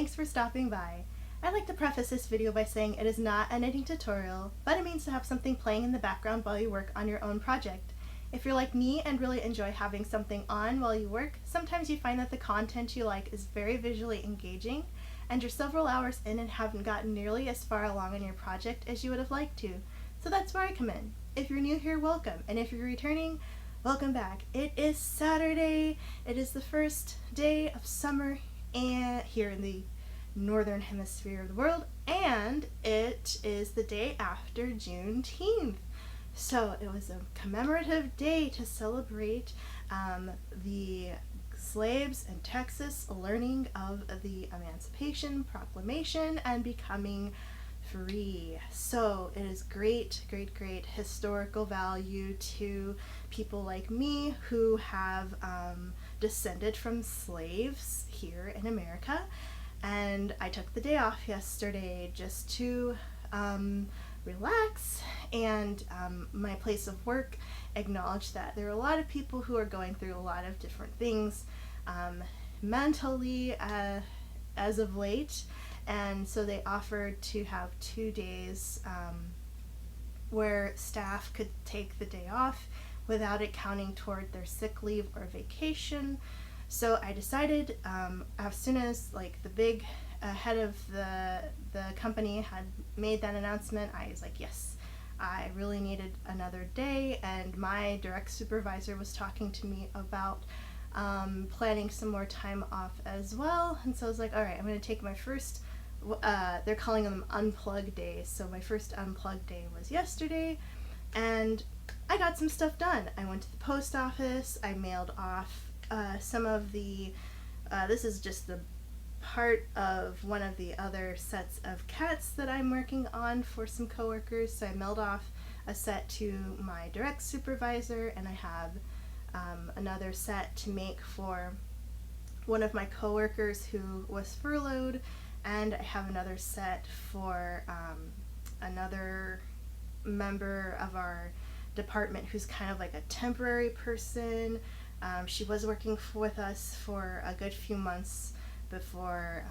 thanks for stopping by. I'd like to preface this video by saying it is not a knitting tutorial, but it means to have something playing in the background while you work on your own project. If you're like me and really enjoy having something on while you work, sometimes you find that the content you like is very visually engaging, and you're several hours in and haven't gotten nearly as far along in your project as you would have liked to. So that's where I come in. If you're new here, welcome, and if you're returning, welcome back. It is Saturday. It is the first day of summer and here in the northern hemisphere of the world, and it is the day after Juneteenth. So it was a commemorative day to celebrate the slaves in Texas learning of the Emancipation Proclamation and becoming free. So it is great historical value to people like me who have descended from slaves here in America. And I took the day off yesterday just to relax, and my place of work acknowledged that there are a lot of people who are going through a lot of different things mentally as of late, and so they offered to have 2 days where staff could take the day off without it counting toward their sick leave or vacation. So I decided as soon as the big head of the company had made that announcement, I was like, yes, I really needed another day. And my direct supervisor was talking to me about planning some more time off as well. And so I was like, all right, I'm going to take my first, they're calling them unplug days. So my first unplug day was yesterday, and I got some stuff done. I went to the post office, I mailed off some of the, this is just the part of one of the other sets of kits that I'm working on for some coworkers. So I mailed off a set to my direct supervisor, and I have another set to make for one of my coworkers who was furloughed, and I have another set for another member of our department who's kind of like a temporary person. She was working with us for a good few months before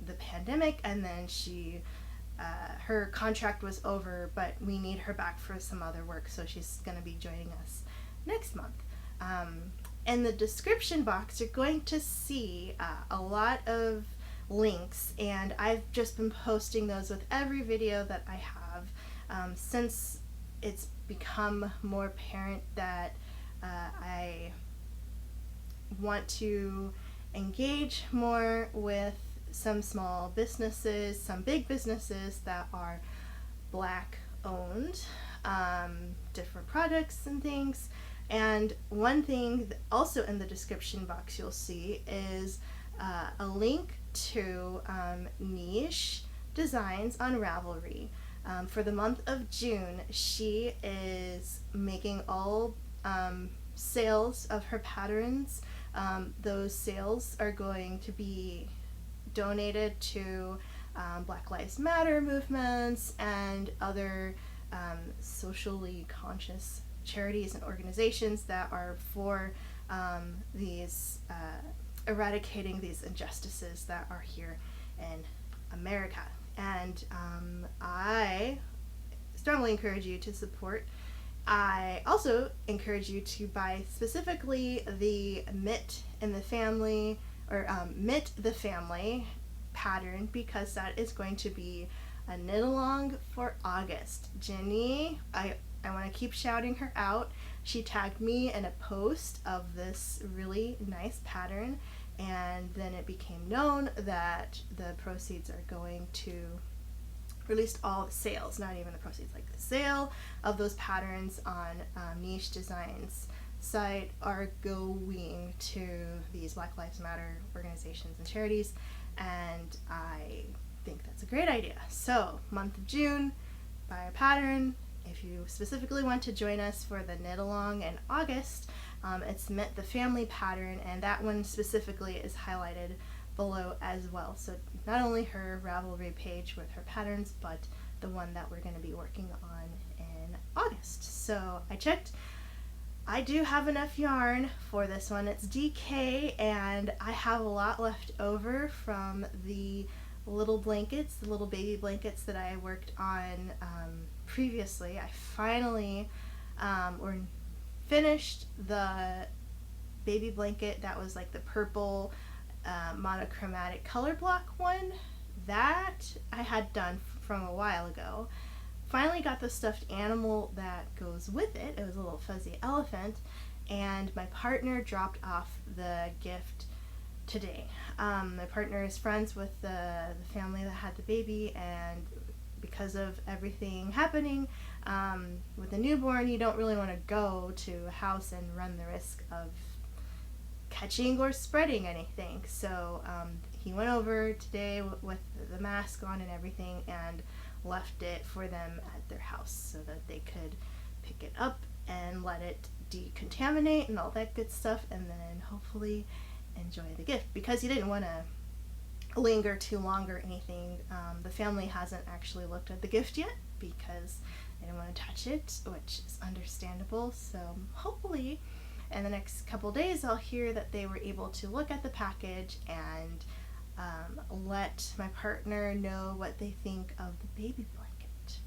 the pandemic, and then her contract was over, but we need her back for some other work, so she's going to be joining us next month. In the description box, you're going to see a lot of links, and I've just been posting those with every video that I have since it's become more apparent that I want to engage more with some small businesses, some big businesses that are Black owned, different products and things. And one thing also in the description box you'll see is a link to niche designs on Ravelry. For the month of June, she is making all sales of her patterns. Those sales are going to be donated to Black Lives Matter movements and other socially conscious charities and organizations that are for these eradicating these injustices that are here in America. And I strongly encourage you to support. I also encourage you to buy specifically the Knit in the Family, or Knit the Family pattern, because that is going to be a knit along for August. Jenny, I want to keep shouting her out. She tagged me in a post of this really nice pattern, and then it became known that the proceeds are going to, or at least all the sales, not even the proceeds, like the sale of those patterns on Niche Designs site are going to these Black Lives Matter organizations and charities, and I think that's a great idea. So, month of June, buy a pattern. If you specifically want to join us for the knit along in August, it's Knit the Family pattern, and that one specifically is highlighted below as well. So not only her Ravelry page with her patterns, but the one that we're going to be working on in August. So I checked I do have enough yarn for this one. It's DK, and I have a lot left over from the little blankets, the little baby blankets that I worked on previously. I finally or finished the baby blanket that was like the purple monochromatic color block one. That I had done from a while ago. Finally got the stuffed animal that goes with it. It was a little fuzzy elephant, and my partner dropped off the gift today. My partner is friends with the family that had the baby, and because of everything happening with a newborn, you don't really want to go to a house and run the risk of catching or spreading anything. So he went over today with the mask on and everything, and left it for them at their house so that they could pick it up and let it decontaminate and all that good stuff, and then hopefully enjoy the gift, because he didn't want to linger too long or anything. The family hasn't actually looked at the gift yet because they didn't want to touch it, which is understandable. So hopefully in the next couple days I'll hear that they were able to look at the package and let my partner know what they think of the baby blanket.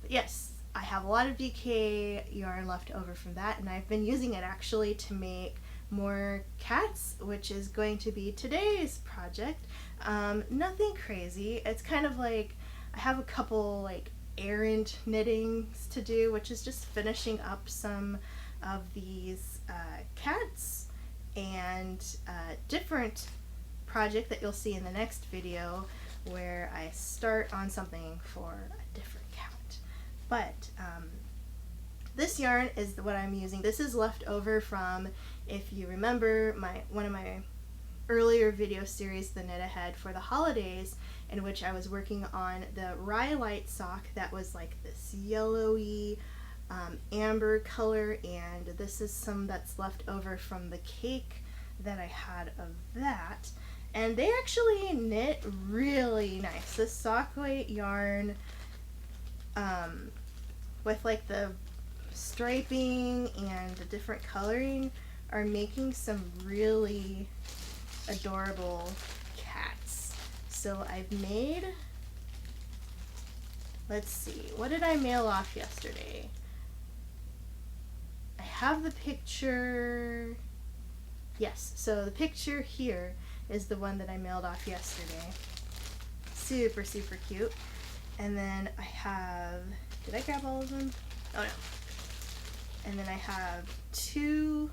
But yes, I have a lot of DK yarn left over from that, and I've been using it actually to make more cats, which is going to be today's project. Nothing crazy. It's kind of like I have a couple like errand knittings to do, which is just finishing up some of these cats, and different project that you'll see in the next video where I start on something for a different cat. But this yarn is what I'm using. This is left over from, if you remember, one of my earlier video series, the Knit Ahead for the holidays, in which I was working on the Rye Light sock that was like this yellowy amber color, and this is some that's left over from the cake that I had of that. And they actually knit really nice. This sock weight yarn with like the striping and the different coloring are making some really adorable cats. So I've made, let's see, what did I mail off yesterday? I have the picture. Yes, so the picture here is the one that I mailed off yesterday. Super, super cute. And then I have, did I grab all of them? Oh no. And then I have two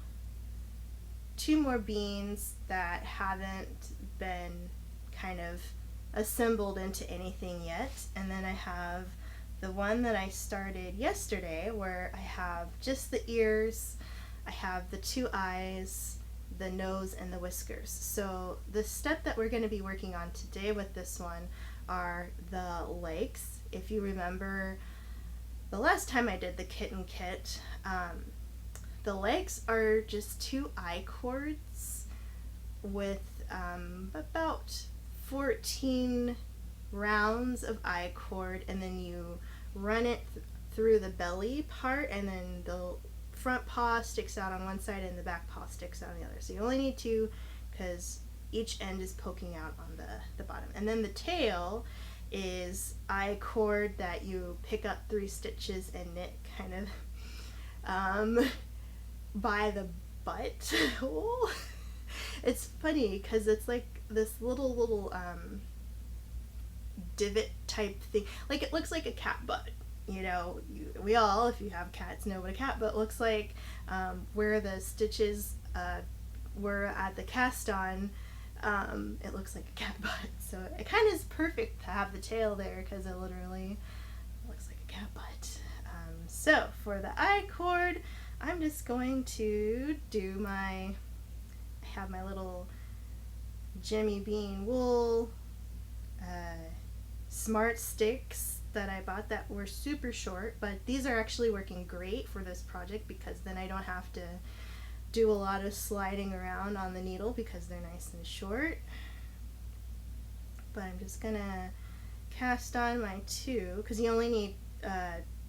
more beans that haven't been kind of assembled into anything yet. And then I have the one that I started yesterday where I have just the ears, I have the two eyes, the nose, and the whiskers. So the step that we're going to be working on today with this one are the legs. If you remember the last time I did the kitten kit, the legs are just 2 eye cords with about 14 rounds of eye cord, and then you run it through the belly part, and then the front paw sticks out on one side and the back paw sticks out on the other. So you only need 2 because each end is poking out on the bottom. And then the tail is eye cord that you pick up 3 stitches and knit kind of by the butt hole. It's funny because it's like this little divot type thing. Like it looks like a cat butt. You know, we all, if you have cats, know what a cat butt looks like. Where the stitches were at the cast on, it looks like a cat butt. So it kind of is perfect to have the tail there because it literally looks like a cat butt. So for the eye cord, I'm just going to do I have my little Jimmy Bean wool smart sticks that I bought that were super short, but these are actually working great for this project because then I don't have to do a lot of sliding around on the needle because they're nice and short. But I'm just gonna cast on my 2 because you only need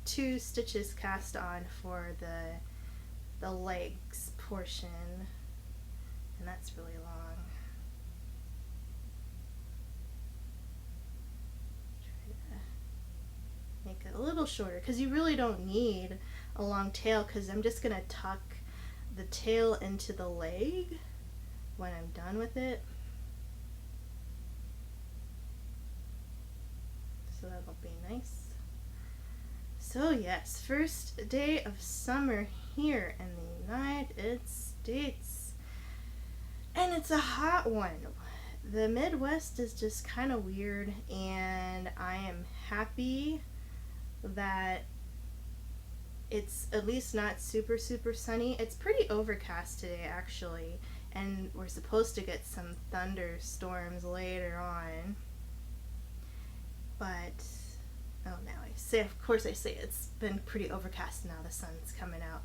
2 stitches cast on for the the legs portion, and that's really long. Try to make it a little shorter because you really don't need a long tail, because I'm just gonna tuck the tail into the leg when I'm done with it. So that'll be nice. So yes, first day of summer here in the United States. And it's a hot one. The Midwest is just kind of weird, and I am happy that it's at least not super sunny. It's pretty overcast today actually, and we're supposed to get some thunderstorms later on. But of course I say it's been pretty overcast, now the sun's coming out.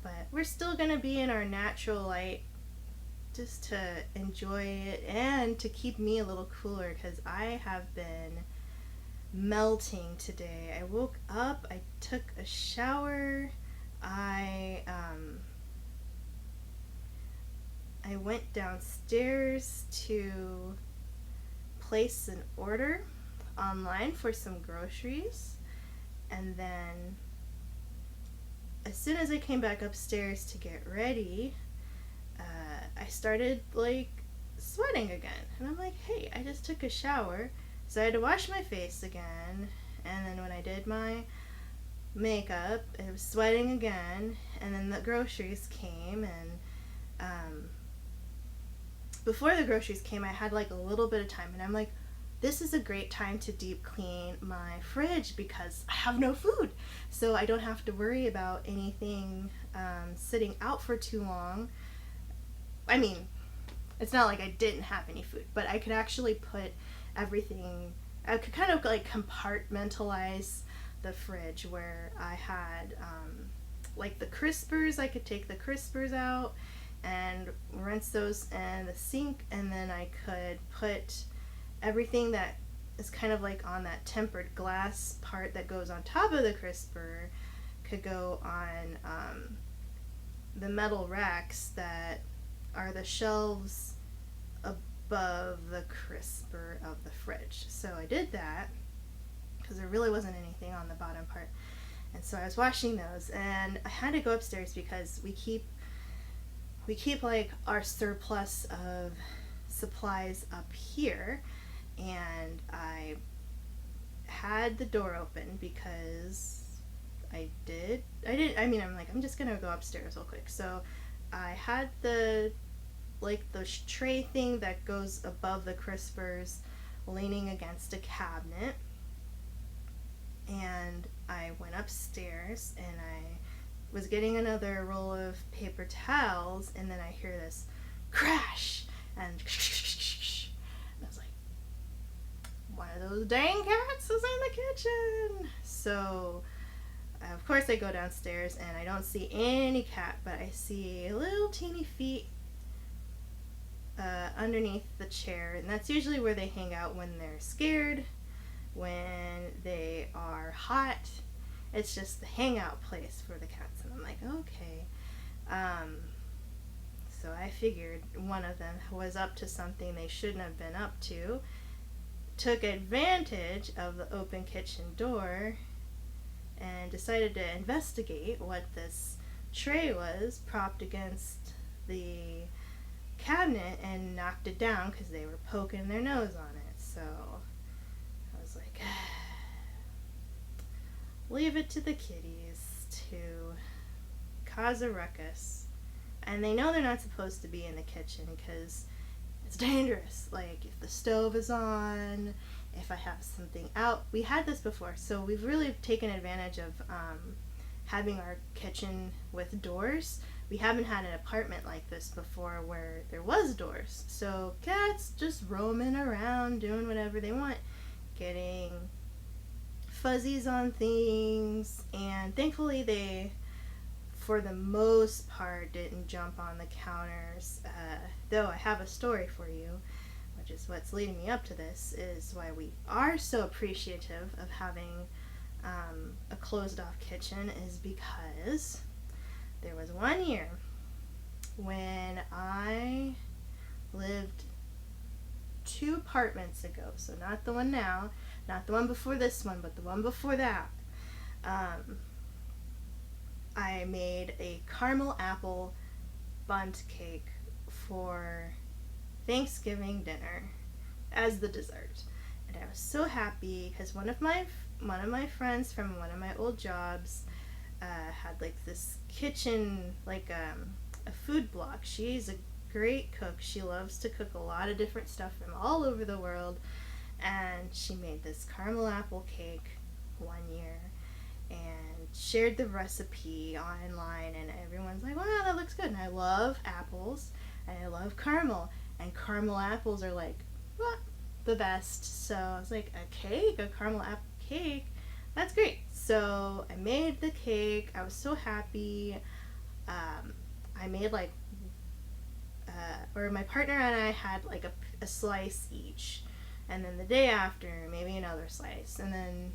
But we're still gonna be in our natural light just to enjoy it and to keep me a little cooler, because I have been melting today. I woke up, I took a shower, I went downstairs to place an order online for some groceries, and then as soon as I came back upstairs to get ready, I started like sweating again, and I'm like, hey, I just took a shower. So I had to wash my face again, and then when I did my makeup, I was sweating again, and then the groceries came, and before the groceries came, I had like a little bit of time, and I'm like, this is a great time to deep clean my fridge because I have no food, so I don't have to worry about anything sitting out for too long. I mean, it's not like I didn't have any food, but I could actually put everything, I could kind of like compartmentalize the fridge, where I had like the crispers, I could take the crispers out and rinse those in the sink, and then I could put everything that is kind of like on that tempered glass part that goes on top of the crisper could go on the metal racks that are the shelves above the crisper of the fridge. So I did that because there really wasn't anything on the bottom part, and so I was washing those, and I had to go upstairs because we keep like our surplus of supplies up here, and I had the door open because I'm just gonna go upstairs real quick. So I had the tray thing that goes above the crispers leaning against a cabinet, and I went upstairs and I was getting another roll of paper towels, and then I hear this crash and I was like, one of those dang cats is in the kitchen. So of course I go downstairs and I don't see any cat, but I see little teeny feet underneath the chair, and that's usually where they hang out when they're scared, when they are hot. It's just the hangout place for the cats, and I'm like, okay. So I figured one of them was up to something they shouldn't have been up to, took advantage of the open kitchen door, and decided to investigate what this tray was propped against the cabinet, and knocked it down because they were poking their nose on it. So I was like, leave it to the kitties to cause a ruckus. And they know they're not supposed to be in the kitchen because it's dangerous. Like if the stove is on, if I have something out. We had this before, so we've really taken advantage of having our kitchen with doors. We haven't had an apartment like this before where there was doors. So cats just roaming around doing whatever they want, getting fuzzies on things, and thankfully they, for the most part, didn't jump on the counters, though I have a story for you, which is what's leading me up to this, is why we are so appreciative of having a closed off kitchen, is because there was one year when I lived 2 apartments ago, so not the one now, not the one before this one, but the one before that. I made a caramel apple bundt cake for Thanksgiving dinner as the dessert, and I was so happy because one of my friends from one of my old jobs had like this kitchen, like a food blog. She's a great cook. She loves to cook a lot of different stuff from all over the world, and she made this caramel apple cake one year and shared the recipe online, and everyone's like, wow, that looks good. And I love apples and I love caramel, and caramel apples are like, what, the best. So I was like, a caramel apple cake, that's great. So I made the cake. I was so happy. I made like or my partner and I had like a slice each, and then the day after maybe another slice, and then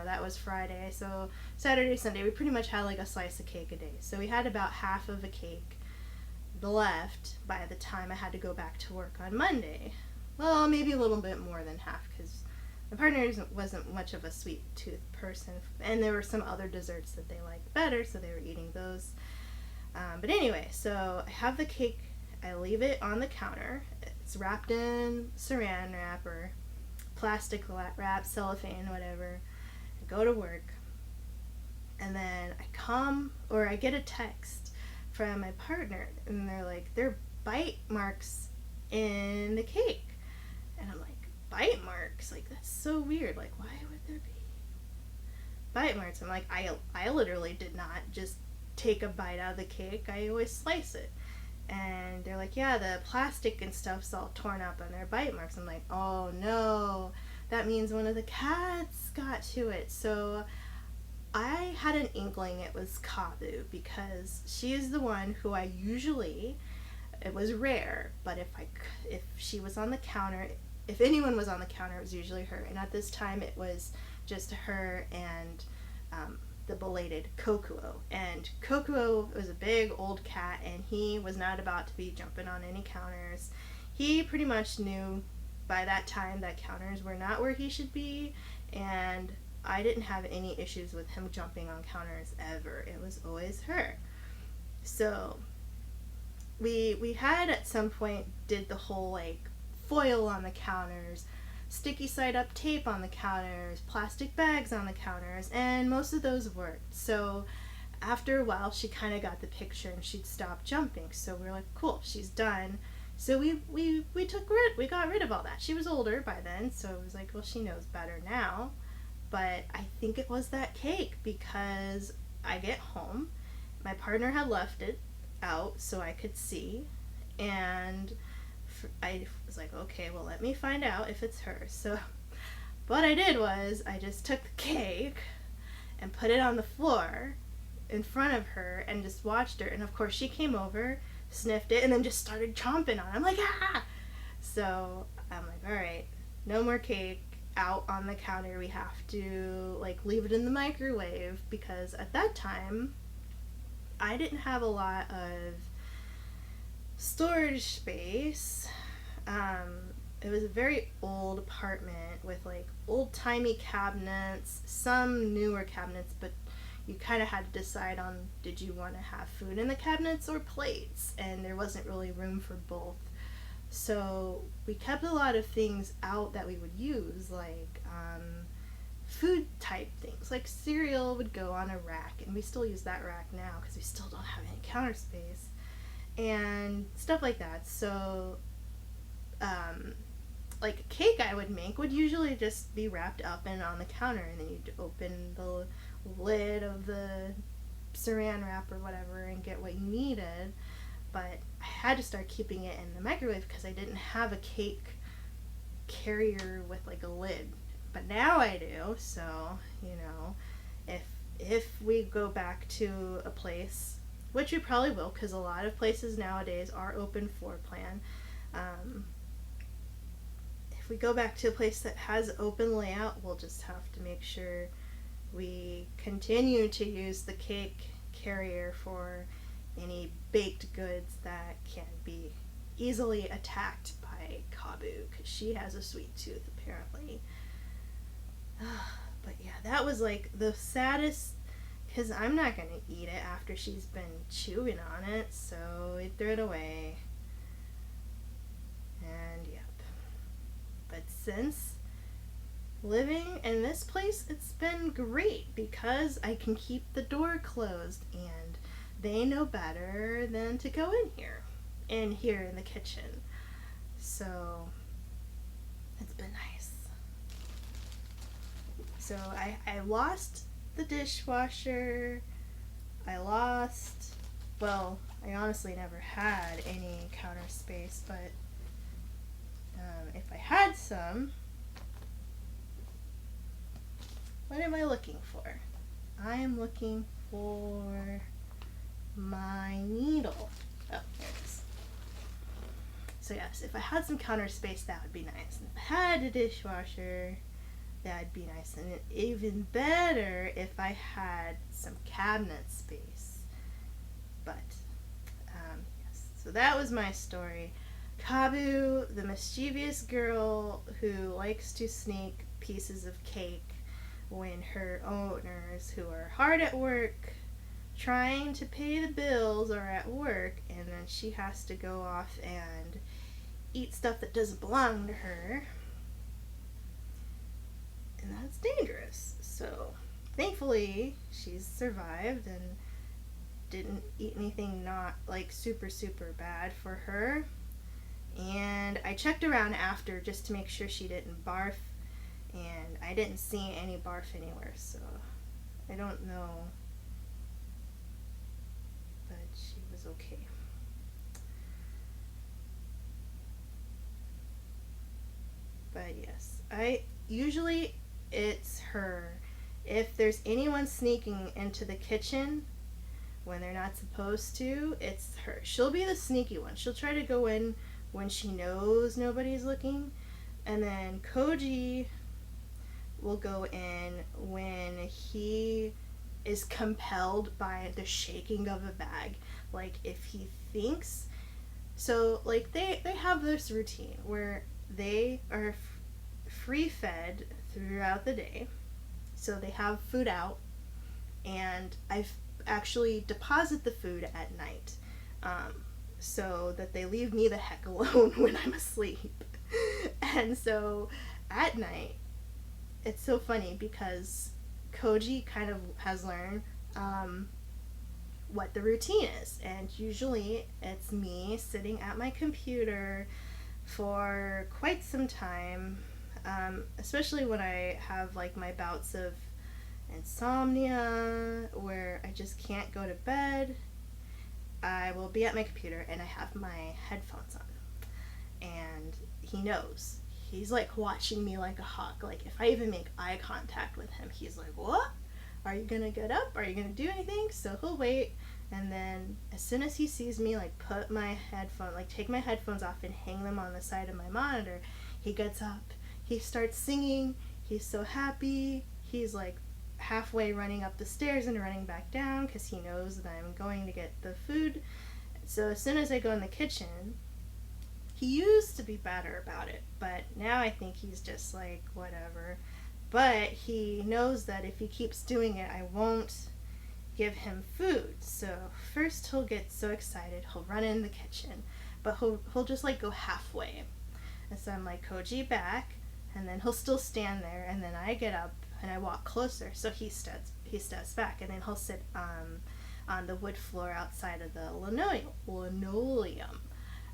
that was Friday. So Saturday, Sunday, we pretty much had like a slice of cake a day. So we had about half of a cake left by the time I had to go back to work on Monday. Well, maybe a little bit more than half, because my partner wasn't much of a sweet tooth person, and there were some other desserts that they liked better, so they were eating those. But anyway, so I have the cake. I leave it on the counter. It's wrapped in saran wrap or plastic wrap, cellophane, whatever. I go to work, and then I get a text from my partner, and they're like, there are bite marks in the cake. And I'm like, bite marks? Like, that's so weird. Like, why would there be bite marks? I'm like, I literally did not just take a bite out of the cake. I always slice it. And they're like, yeah, the plastic and stuff's all torn up and there are bite marks. I'm like, oh no, that means one of the cats got to it. So I had an inkling it was Kabu, because she is the one who I usually, it was rare, but if she was on the counter, if anyone was on the counter, it was usually her. And at this time, it was just her and the belated Kokuo. And Kokuo was a big old cat, and he was not about to be jumping on any counters. He pretty much knew by that time that counters were not where he should be, and I didn't have any issues with him jumping on counters ever. It was always her. So we had at some point did the whole like foil on the counters, sticky side up tape on the counters, plastic bags on the counters, and most of those worked. So after a while, she kind of got the picture and she'd stop jumping. So we were like, cool, she's done. So we got rid of all that. She was older by then, so it was like, well, she knows better now. But I think it was that cake, because I get home, my partner had left it out so I could see, and I was like, okay, well, let me find out if it's her. So what I did was I just took the cake and put it on the floor in front of her and just watched her. And of course she came over, sniffed it, and then just started chomping on it. I'm like, ah! So I'm like, all right, no more cake out on the counter. We have to like leave it in the microwave, because at that time I didn't have a lot of storage space. It was a very old apartment with like old-timey cabinets, some newer cabinets, but you kind of had to decide on, did you want to have food in the cabinets or plates, and there wasn't really room for both. So we kept a lot of things out that we would use, like food type things, like cereal would go on a rack, and we still use that rack now because we still don't have any counter space, and stuff like that. So like a cake I would make would usually just be wrapped up and on the counter, and then you'd open the lid of the saran wrap or whatever and get what you needed. But I had to start keeping it in the microwave because I didn't have a cake carrier with like a lid. But now I do, so, if we go back to a place, which we probably will, because a lot of places nowadays are open floor plan, if we go back to a place that has open layout, we'll just have to make sure we continue to use the cake carrier for any baked goods that can be easily attacked by Kabu, because she has a sweet tooth apparently. But yeah, that was like the saddest, because I'm not going to eat it after she's been chewing on it, so we threw it away. And yep. But since living in this place, it's been great because I can keep the door closed and they know better than to go in here in the kitchen. So it's been nice. So I lost the dishwasher. I honestly never had any counter space, but if I had some, what am I looking for? I am looking for my needle. Oh, here it is. So yes, if I had some counter space, that would be nice. And if I had a dishwasher, that'd be nice. And even better if I had some cabinet space. But, yes. So that was my story. Kabu, the mischievous girl who likes to sneak pieces of cake when her owners, who are hard at work trying to pay the bills, are at work, and then she has to go off and eat stuff that doesn't belong to her. And that's dangerous. So thankfully she's survived and didn't eat anything not like super bad for her. And I checked around after just to make sure she didn't barf, and I didn't see any barf anywhere, so I don't know, but she was okay. But yes, usually it's her. If there's anyone sneaking into the kitchen when they're not supposed to, it's her. She'll be the sneaky one. She'll try to go in when she knows nobody's looking, and then Koji will go in when he is compelled by the shaking of a bag. Like if he thinks so, like they have this routine where they are free fed throughout the day, so they have food out, and I've actually deposit the food at night, so that they leave me the heck alone when I'm asleep. And so at night, it's so funny because Koji kind of has learned what the routine is, and usually it's me sitting at my computer for quite some time, especially when I have like my bouts of insomnia where I just can't go to bed. I will be at my computer and I have my headphones on, and he knows. He's like watching me like a hawk. Like if I even make eye contact with him, he's like, what? Are you gonna get up? Are you gonna do anything? So he'll wait, and then as soon as he sees me like take my headphones off and hang them on the side of my monitor, he gets up, he starts singing, he's so happy, he's like halfway running up the stairs and running back down because he knows that I'm going to get the food. So as soon as I go in the kitchen, he used to be better about it, but now I think he's just like, whatever. But he knows that if he keeps doing it, I won't give him food. So first he'll get so excited, he'll run in the kitchen, but he'll just like go halfway. And so I'm like, Koji, back, and then he'll still stand there, and then I get up and I walk closer, so he steps back, and then he'll sit on the wood floor outside of the linoleum.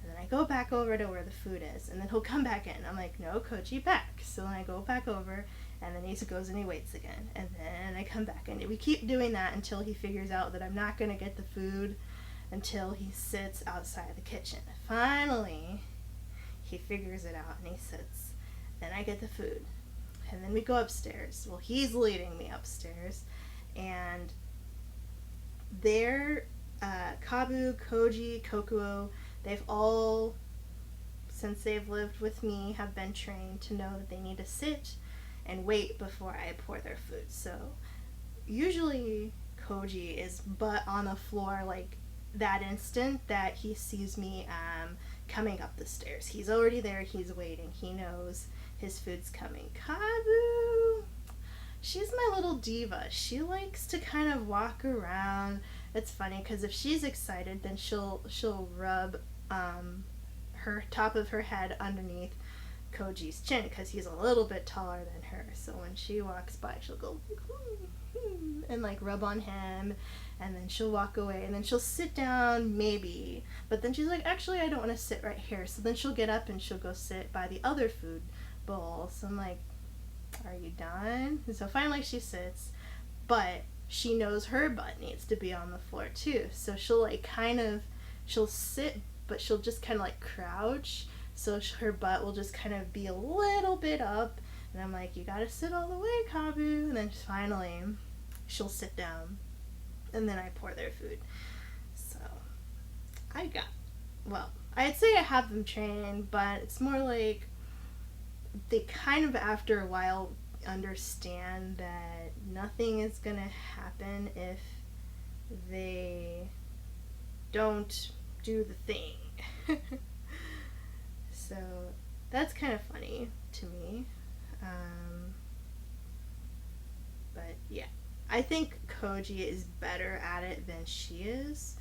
And then I go back over to where the food is, and then he'll come back in. I'm like, no, Koji, back. So then I go back over, and then he goes and he waits again. And then I come back, and we keep doing that until he figures out that I'm not going to get the food until he sits outside the kitchen. Finally, he figures it out, and he sits. Then I get the food. And then we go upstairs. Well, he's leading me upstairs, and they're Kabu, Koji, Kokuo, they've all, since they've lived with me, have been trained to know that they need to sit and wait before I pour their food. So usually Koji is butt on the floor like that instant that he sees me coming up the stairs. He's already there. He's waiting. He knows his food's coming. Kabu! She's my little diva. She likes to kind of walk around. It's funny because if she's excited, then she'll rub her top of her head underneath Koji's chin because he's a little bit taller than her. So when she walks by, she'll go and like rub on him, and then she'll walk away, and then she'll sit down maybe, but then she's like, actually I don't want to sit right here. So then she'll get up and she'll go sit by the other food bowl. So I'm like, are you done? And so finally she sits, but she knows her butt needs to be on the floor too. So she'll like she'll sit, but she'll just kind of like crouch. So her butt will just kind of be a little bit up. And I'm like, you gotta sit all the way, Kabu. And then finally, she'll sit down. And then I pour their food. So, I'd say I have them trained, but it's more like they kind of, after a while, understand that nothing is gonna happen if they don't do the thing. So that's kind of funny to me. But yeah, I think Koji is better at it than she is.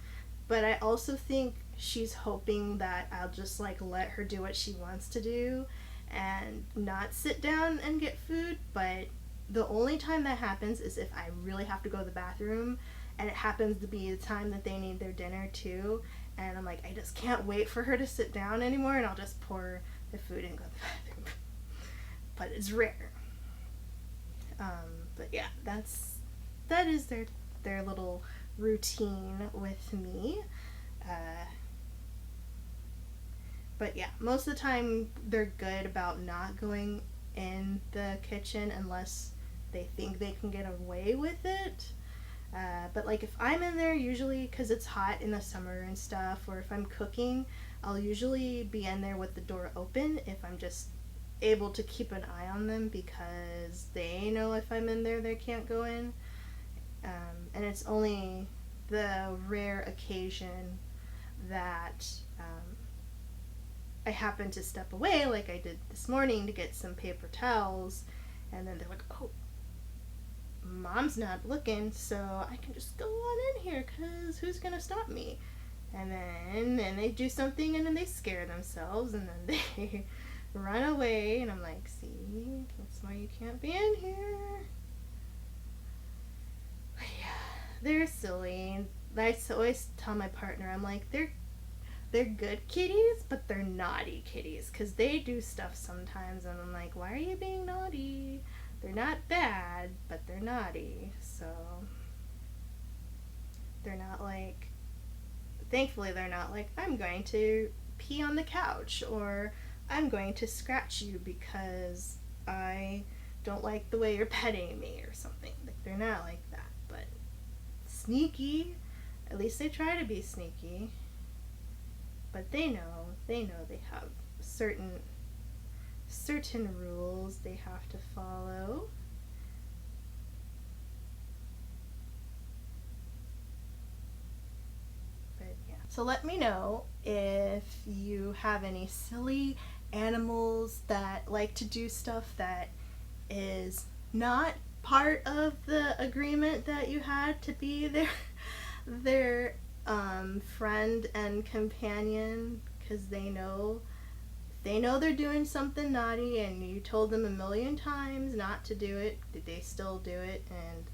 But I also think she's hoping that I'll just like let her do what she wants to do and not sit down and get food. But the only time that happens is if I really have to go to the bathroom, and it happens to be the time that they need their dinner too. And I'm like, I just can't wait for her to sit down anymore, and I'll just pour the food and go to the bathroom. But it's rare. But yeah, that is their little routine with me. But yeah, most of the time they're good about not going in the kitchen unless they think they can get away with it. But like if I'm in there, usually because it's hot in the summer and stuff, or if I'm cooking, I'll usually be in there with the door open if I'm just able to keep an eye on them, because they know if I'm in there they can't go in. And it's only the rare occasion that I happen to step away, like I did this morning, to get some paper towels, and then they're like, oh, Mom's not looking, so I can just go on in here, because who's gonna stop me? And then they do something, and then they scare themselves, and then they run away, and I'm like, see, that's why you can't be in here. But yeah, they're silly. I always tell my partner, I'm like, they're good kitties, but they're naughty kitties, because they do stuff sometimes, and I'm like, why are you being naughty? They're not bad, but they're naughty. So they're not like, thankfully they're not like, I'm going to pee on the couch, or I'm going to scratch you because I don't like the way you're petting me or something. Like, they're not like that. But sneaky, at least they try to be sneaky. But they know they have certain rules they have to follow. But yeah. So let me know if you have any silly animals that like to do stuff that is not part of the agreement that you had to be their friend and companion, because they know they're doing something naughty, and you told them a million times not to do it. Did they still do it? And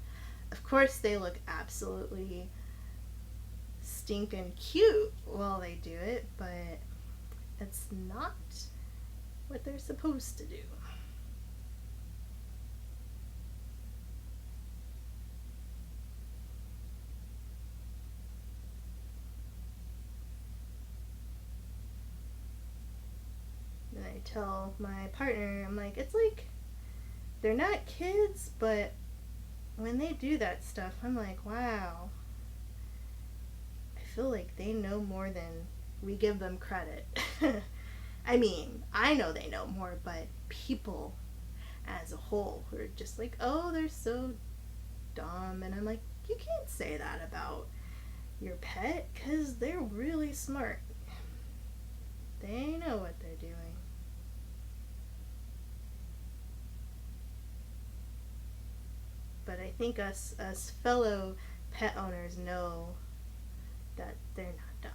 of course they look absolutely stinking cute while they do it, but it's not what they're supposed to do. And I tell my partner, I'm like, it's like, they're not kids, but when they do that stuff, I'm like, wow, I feel like they know more than we give them credit. I mean, I know they know more, but people as a whole who are just like, oh, they're so dumb. And I'm like, you can't say that about your pet because they're really smart. They know what they're doing. But I think us fellow pet owners know that they're not dumb.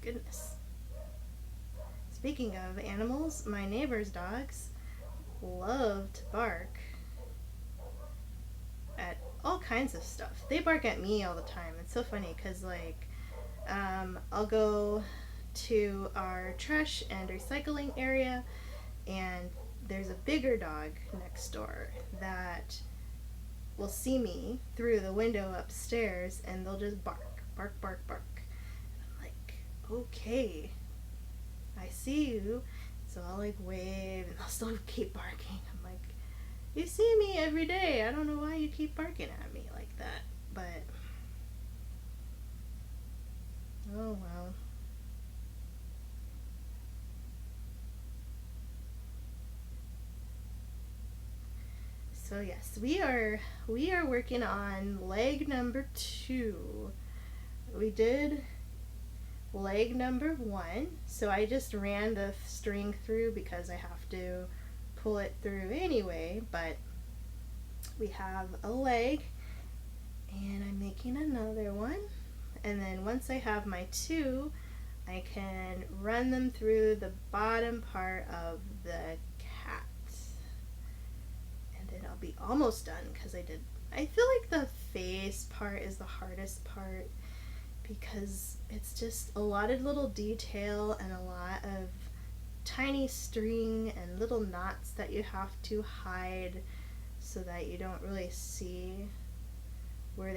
Goodness. Speaking of animals, my neighbor's dogs love to bark at all kinds of stuff. They bark at me all the time. It's so funny because, like, I'll go to our trash and recycling area, and there's a bigger dog next door that will see me through the window upstairs, and they'll just bark, bark, bark, bark. And I'm like, okay, I see you. So I'll like wave, and they'll still keep barking. I'm like, you see me every day. I don't know why you keep barking at me like that. But, oh well. So yes, we are working on leg number 2. We did leg number 1, so I just ran the string through because I have to pull it through anyway, but we have a leg, and I'm making another one, and then once I have my 2, I can run them through the bottom part of the cat, and then I'll be almost done because I feel like the face part is the hardest part because it's just a lot of little detail and a lot of tiny string and little knots that you have to hide so that you don't really see where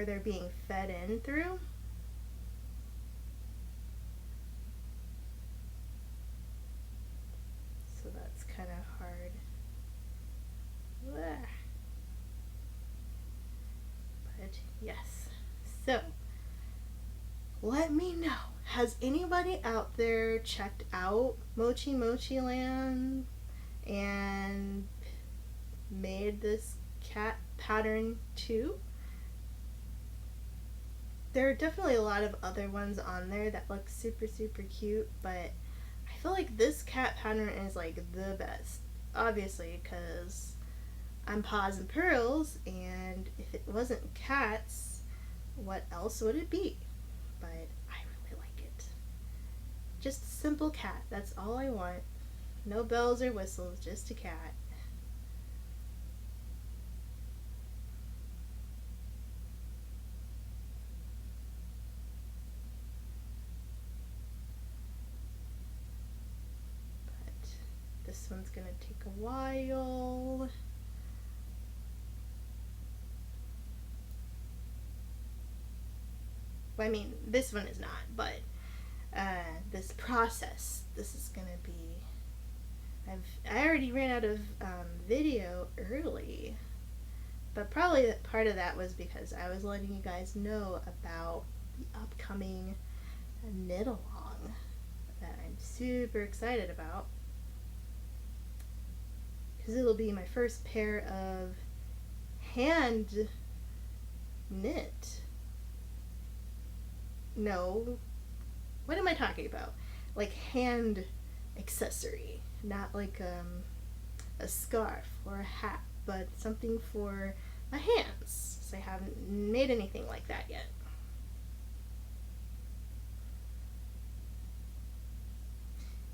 they're being fed in through. So that's kind of hard. But yes. So let me know. Has anybody out there checked out Mochi Mochi Land and made this cat pattern too? There are definitely a lot of other ones on there that look super, super cute, but I feel like this cat pattern is like the best. Obviously, because I'm Paws and Pearls, and if it wasn't cats, what else would it be? But I really like it. Just a simple cat, that's all I want. No bells or whistles, just a cat. But this one's gonna take a while. Well, I mean, this one is not, but this process, this is gonna be. I already ran out of video early, but probably part of that was because I was letting you guys know about the upcoming knit along that I'm super excited about, because it'll be my first pair of hand knit. No, what am I talking about? Like hand accessory, not like a scarf or a hat, but something for my hands. So I haven't made anything like that yet.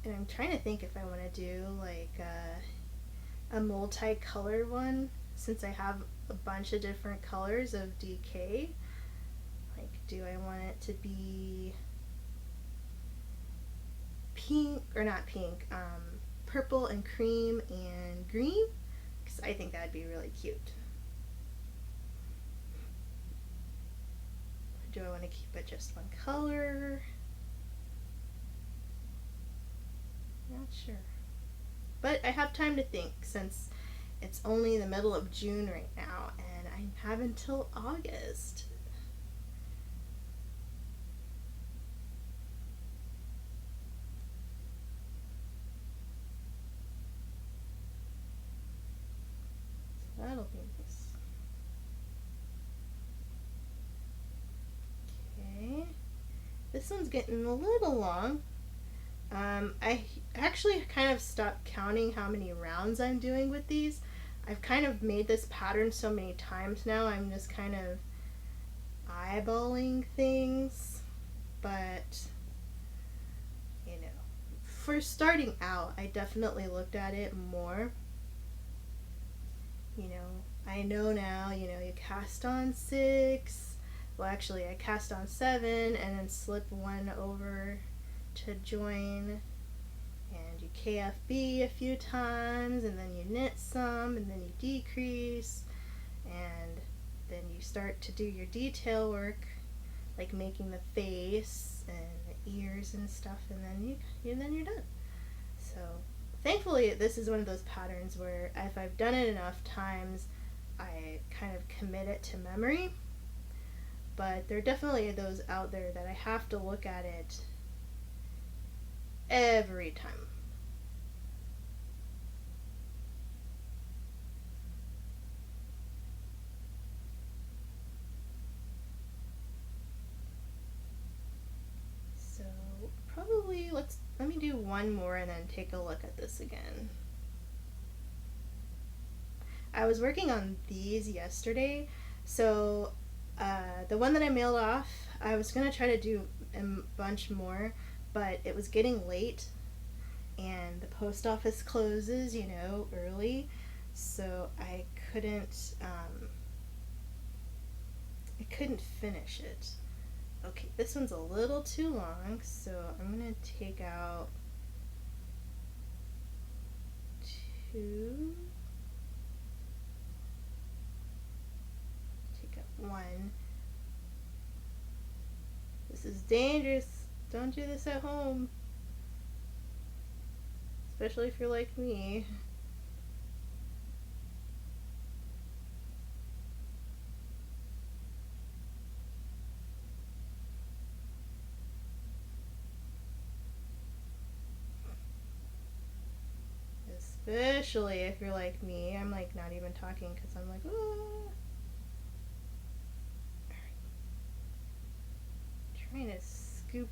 And I'm trying to think if I want to do like a multi-color one, since I have a bunch of different colors of DK. Like, do I want it to be pink, or not pink, purple and cream and green? Because I think that'd be really cute. Or do I want to keep it just one color? Not sure. But I have time to think, since it's only the middle of June right now, and I have until August. So that'll be nice. Okay. This one's getting a little long. I actually kind of stopped counting how many rounds I'm doing with these. I've kind of made this pattern so many times now, I'm just kind of eyeballing things. But, you know, for starting out, I definitely looked at it more. You know, I know now, you cast on 6. Well, actually, I cast on 7 and then slip 1 over to join, and you KFB a few times, and then you knit some, and then you decrease, and then you start to do your detail work, like making the face and the ears and stuff, and then you're done. So thankfully, this is one of those patterns where if I've done it enough times, I kind of commit it to memory. But there are definitely those out there that I have to look at it every time. So probably let me do one more and then take a look at this again. I was working on these yesterday, so the one that I mailed off, I was going to try to do a bunch more, but it was getting late, and the post office closes, early, so I couldn't finish it. Okay, this one's a little too long, so I'm going to take out 2, take out 1. This is dangerous. Don't do this at home. Especially if you're like me. Especially if you're like me. I'm like not even talking because I'm like, oh. Alright. Trying to scoop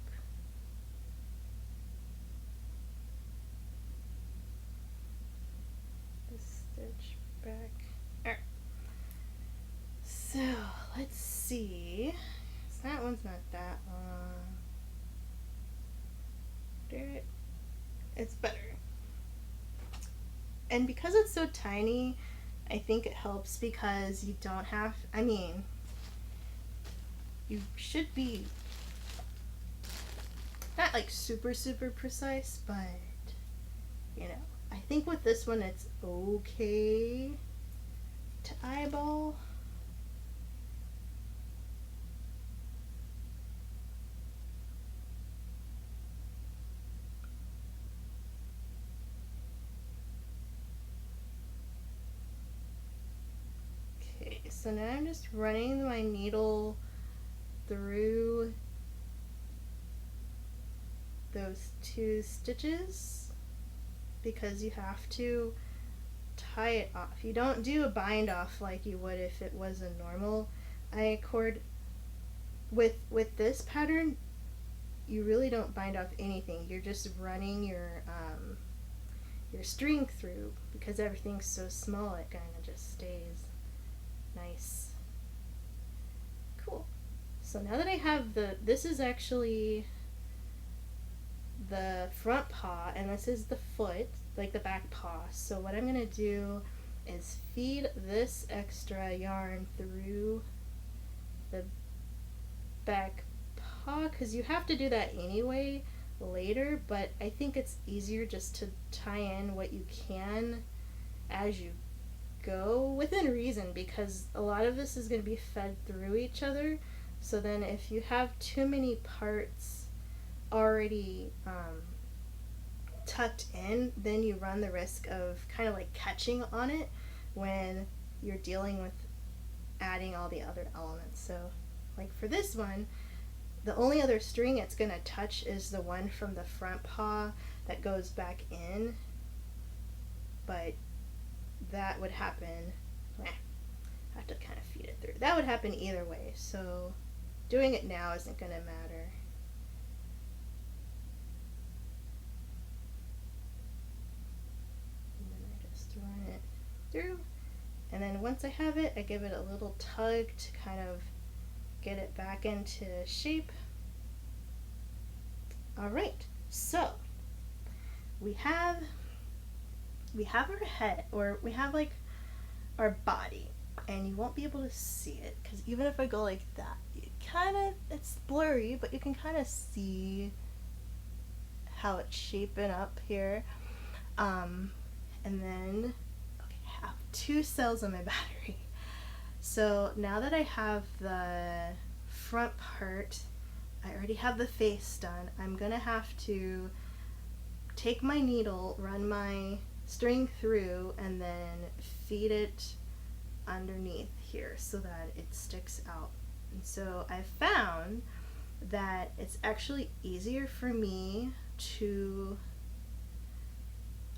the stitch back. Alright. So let's see. So that one's not that long. It's better. And because it's so tiny, I think it helps because you don't have, you should be not like super precise, but I think with this one it's okay to eyeball. So now I'm just running my needle through those 2 stitches because you have to tie it off. You don't do a bind off like you would if it was a normal I-cord. With this pattern, you really don't bind off anything. You're just running your string through because everything's so small. It kind of just stays nice. Cool. So now that I have this is actually the front paw and this is the foot, like the back paw. So what I'm going to do is feed this extra yarn through the back paw because you have to do that anyway later, but I think it's easier just to tie in what you can as you go within reason because a lot of this is going to be fed through each other. So then if you have too many parts already tucked in, then you run the risk of kind of like catching on it. when you're dealing with adding all the other elements. So like for this one, the only other string it's going to touch is the one from the front paw that goes back in, but that would happen, I have to kind of feed it through. That would happen either way, so doing it now isn't going to matter. And then I just run it through, and then once I have it, I give it a little tug to kind of get it back into shape. Alright, so we have our head, or we have like our body, and you won't be able to see it because even if I go like that, it's blurry, but you can kind of see how it's shaping up here. And then I have 2 cells on my battery. So now that I have the front part, I already have the face done. I'm gonna have to take my needle, run my string through, and then feed it underneath here so that it sticks out. And so I found that it's actually easier for me to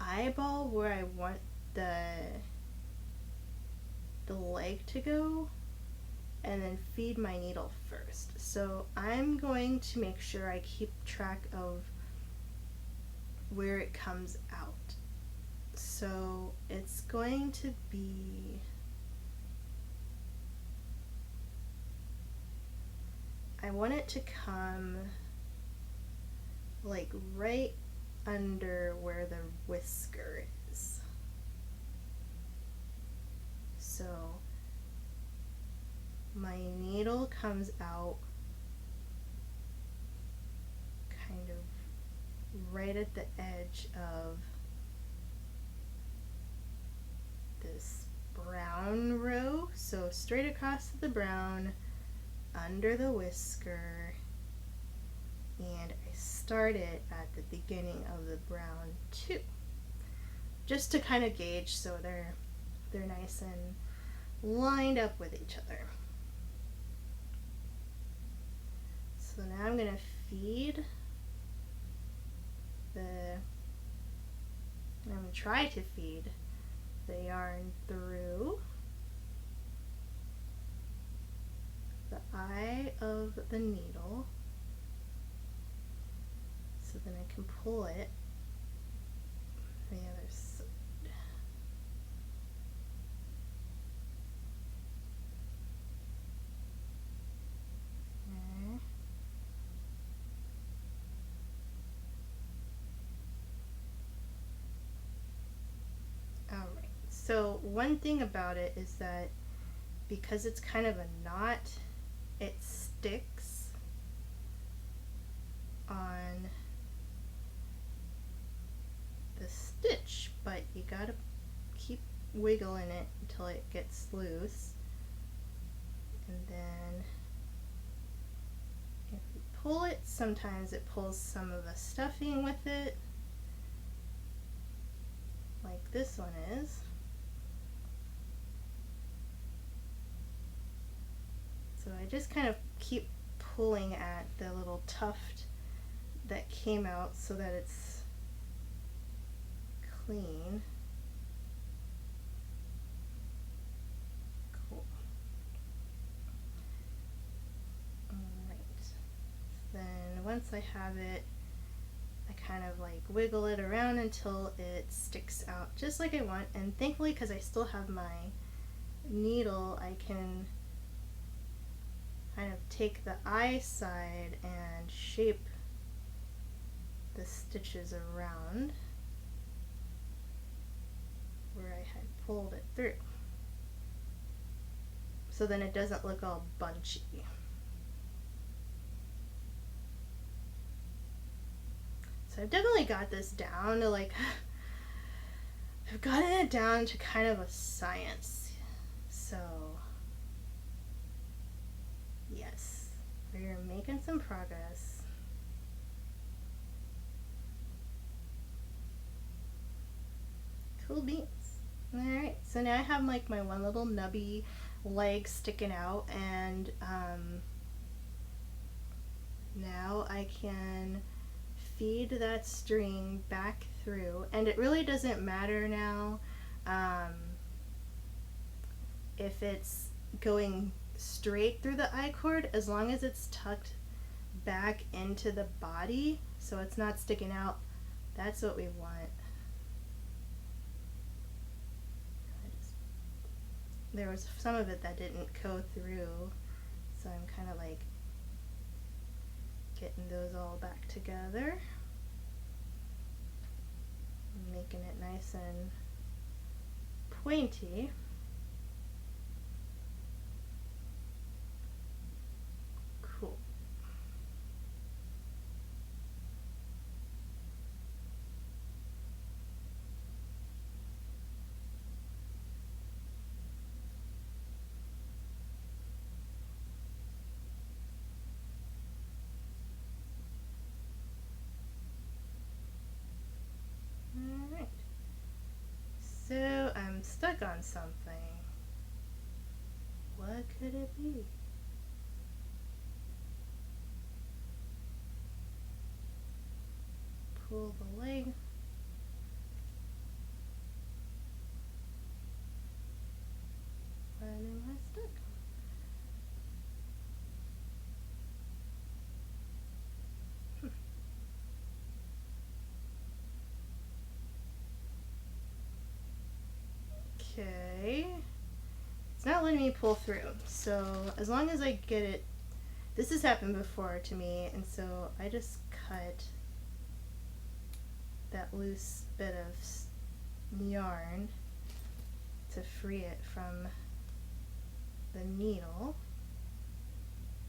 eyeball where I want the leg to go and then feed my needle first. So I'm going to make sure I keep track of where it comes out. So it's going to be, I want it to come like right under where the whisker is. So my needle comes out kind of right at the edge of this brown row, so straight across the brown, under the whisker, and I start it at the beginning of the brown too, just to kind of gauge so they're nice and lined up with each other. So now I'm going to feed I'm going to try to feed the yarn through the eye of the needle, so then I can pull it the other side. Alright, so one thing about it is that because it's kind of a knot, it sticks on the stitch, but you gotta keep wiggling it until it gets loose. And then if you pull it, sometimes it pulls some of the stuffing with it, like this one is. So I just kind of keep pulling at the little tuft that came out so that it's clean. Cool. Alright. Then once I have it, I kind of like wiggle it around until it sticks out just like I want. And thankfully, because I still have my needle, I can kind of take the eye side and shape the stitches around where I had pulled it through, so then it doesn't look all bunchy. So I've definitely got this down to like, I've gotten it down to kind of a science. So yes, we're making some progress. Cool beans. Alright, so now I have like my one little nubby leg sticking out, and now I can feed that string back through, and it really doesn't matter now if it's going straight through the I cord, as long as it's tucked back into the body so it's not sticking out. That's what we want. There was some of it that didn't go through, so I'm kind of like getting those all back together, making it nice and pointy. Cool. Alright. So I'm stuck on something. What could it be? Pull the leg. What am I stuck on? Okay. It's not letting me pull through. So as long as I get it, this has happened before to me, and so I just cut that loose bit of yarn to free it from the needle,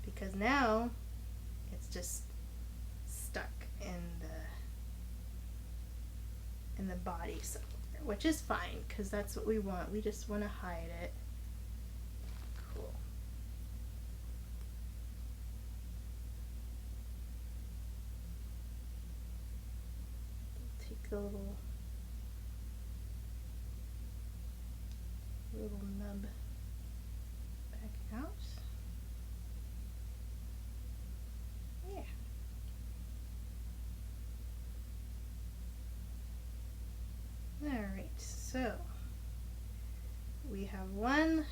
because now it's just stuck in the body somewhere, which is fine because that's what we want. We just want to hide it. Cool. Take the little nub back out. Yeah. Alright, so we have one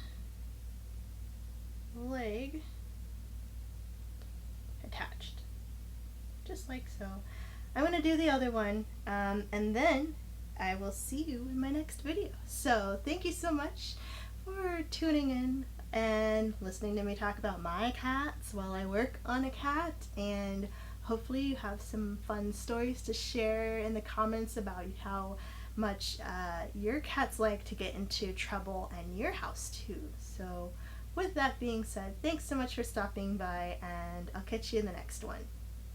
leg attached, just like so. I'm going to do the other one, and then I will see you in my next video. So thank you so much for tuning in and listening to me talk about my cats while I work on a cat, and hopefully you have some fun stories to share in the comments about how much your cats like to get into trouble and your house too. So with that being said, thanks so much for stopping by, and I'll catch you in the next one.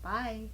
Bye!